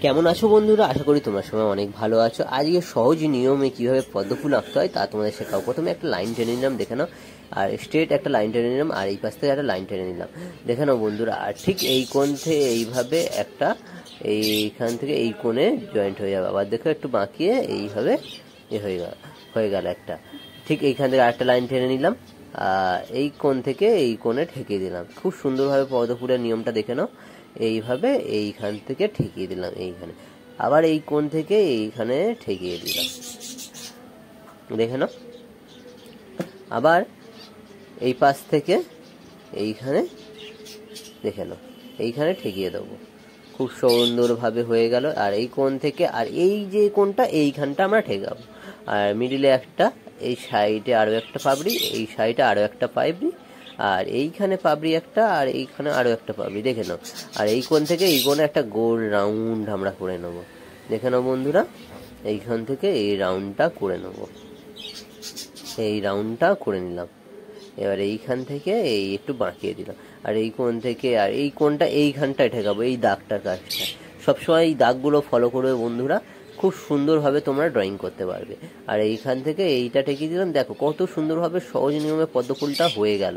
কেমন আছো বন্ধুরা? আশা করি তোমরা সবাই অনেক ভালো আছো। আজকে সহজ নিয়মে কিভাবে পদ্ম ফুল আঁকতে হয় তা তোমাদের শেখাবো। প্রথমে একটা লাইন টেনে নিলাম, দেখে নাও। আর স্ট্রেট একটা লাইন টেনে নিলাম, আর এই পাশ থেকে একটা লাইন টেনে নিলাম, দেখে নাও বন্ধুরা। আর ঠিক এই কোণ থেকে এইভাবে একটা, এইখান থেকে এই কোণে জয়েন্ট হয়ে যাবে। আবার দেখো একটু বাঁকিয়ে এইভাবে হয়ে গেল একটা। ঠিক এইখান থেকে আরেকটা লাইন টেনে নিলাম, এই কোণ থেকে এই কোণে ঠেকিয়ে দিলাম। খুব সুন্দরভাবে পদ্ম ফুলের নিয়মটা দেখে নাও। এইভাবে এইখান থেকে ঠেকিয়ে দিলাম এইখানে, আবার এই কোণ থেকে এইখানে ঠেকিয়ে দিলাম, দেখে নাও। আবার এই পাশ থেকে এইখানে, দেখে নাও, এইখানে ঠেকিয়ে দেবো। খুব সুন্দরভাবে হয়ে গেল। আর এই কোণ থেকে, আর এই যে কোণটা এইখানটা আমরা ঠেকাবো। আর মিডিলে একটা, এই সাইডে আরও একটা পাপড়ি, এই সাইডে আরও একটা পাপড়ি, আর এইখানে পাপড়ি একটা, আর এইখানে আরও একটা পাপড়ি, দেখে নাও। আর এই কোণ থেকে এই কোণে একটা গোল রাউন্ড আমরা করে নেব, দেখে নাও বন্ধুরা। এইখান থেকে এই রাউন্ডটা করে নেব, এই রাউন্ডটা করে নিলাম। এবার এইখান থেকে এই একটু বাঁকিয়ে দিলাম, আর এই কোণ থেকে, আর এই কোণটা এইখানটায় ঠেকাবো, এই দাগটার কাজটা। সবসময় এই দাগগুলো ফলো করবে বন্ধুরা, খুব সুন্দরভাবে তোমরা ড্রয়িং করতে পারবে। আর এইখান থেকে এইটা ঠেকিয়ে দিলাম, দেখো কত সুন্দরভাবে সহজ নিয়মে পদ্ম ফুলটা হয়ে গেল।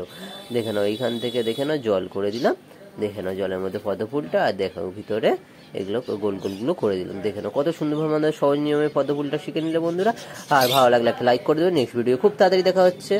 দেখে নাও, এইখান থেকে দেখে নাও জল করে দিলাম, দেখে নাও জলের মধ্যে পদ্ম ফুলটা, আর দেখো ভিতরে এগুলো গোল গোলগুলো করে দিলাম। দেখে নাও কত সুন্দরভাবে আমাদের সহজ নিয়মে পদ্ম ফুলটা শিখে নিলে বন্ধুরা। আর ভালো লাগলে একটা লাইক করে দেবে। নেক্সট ভিডিও খুব তাড়াতাড়ি দেখা হচ্ছে।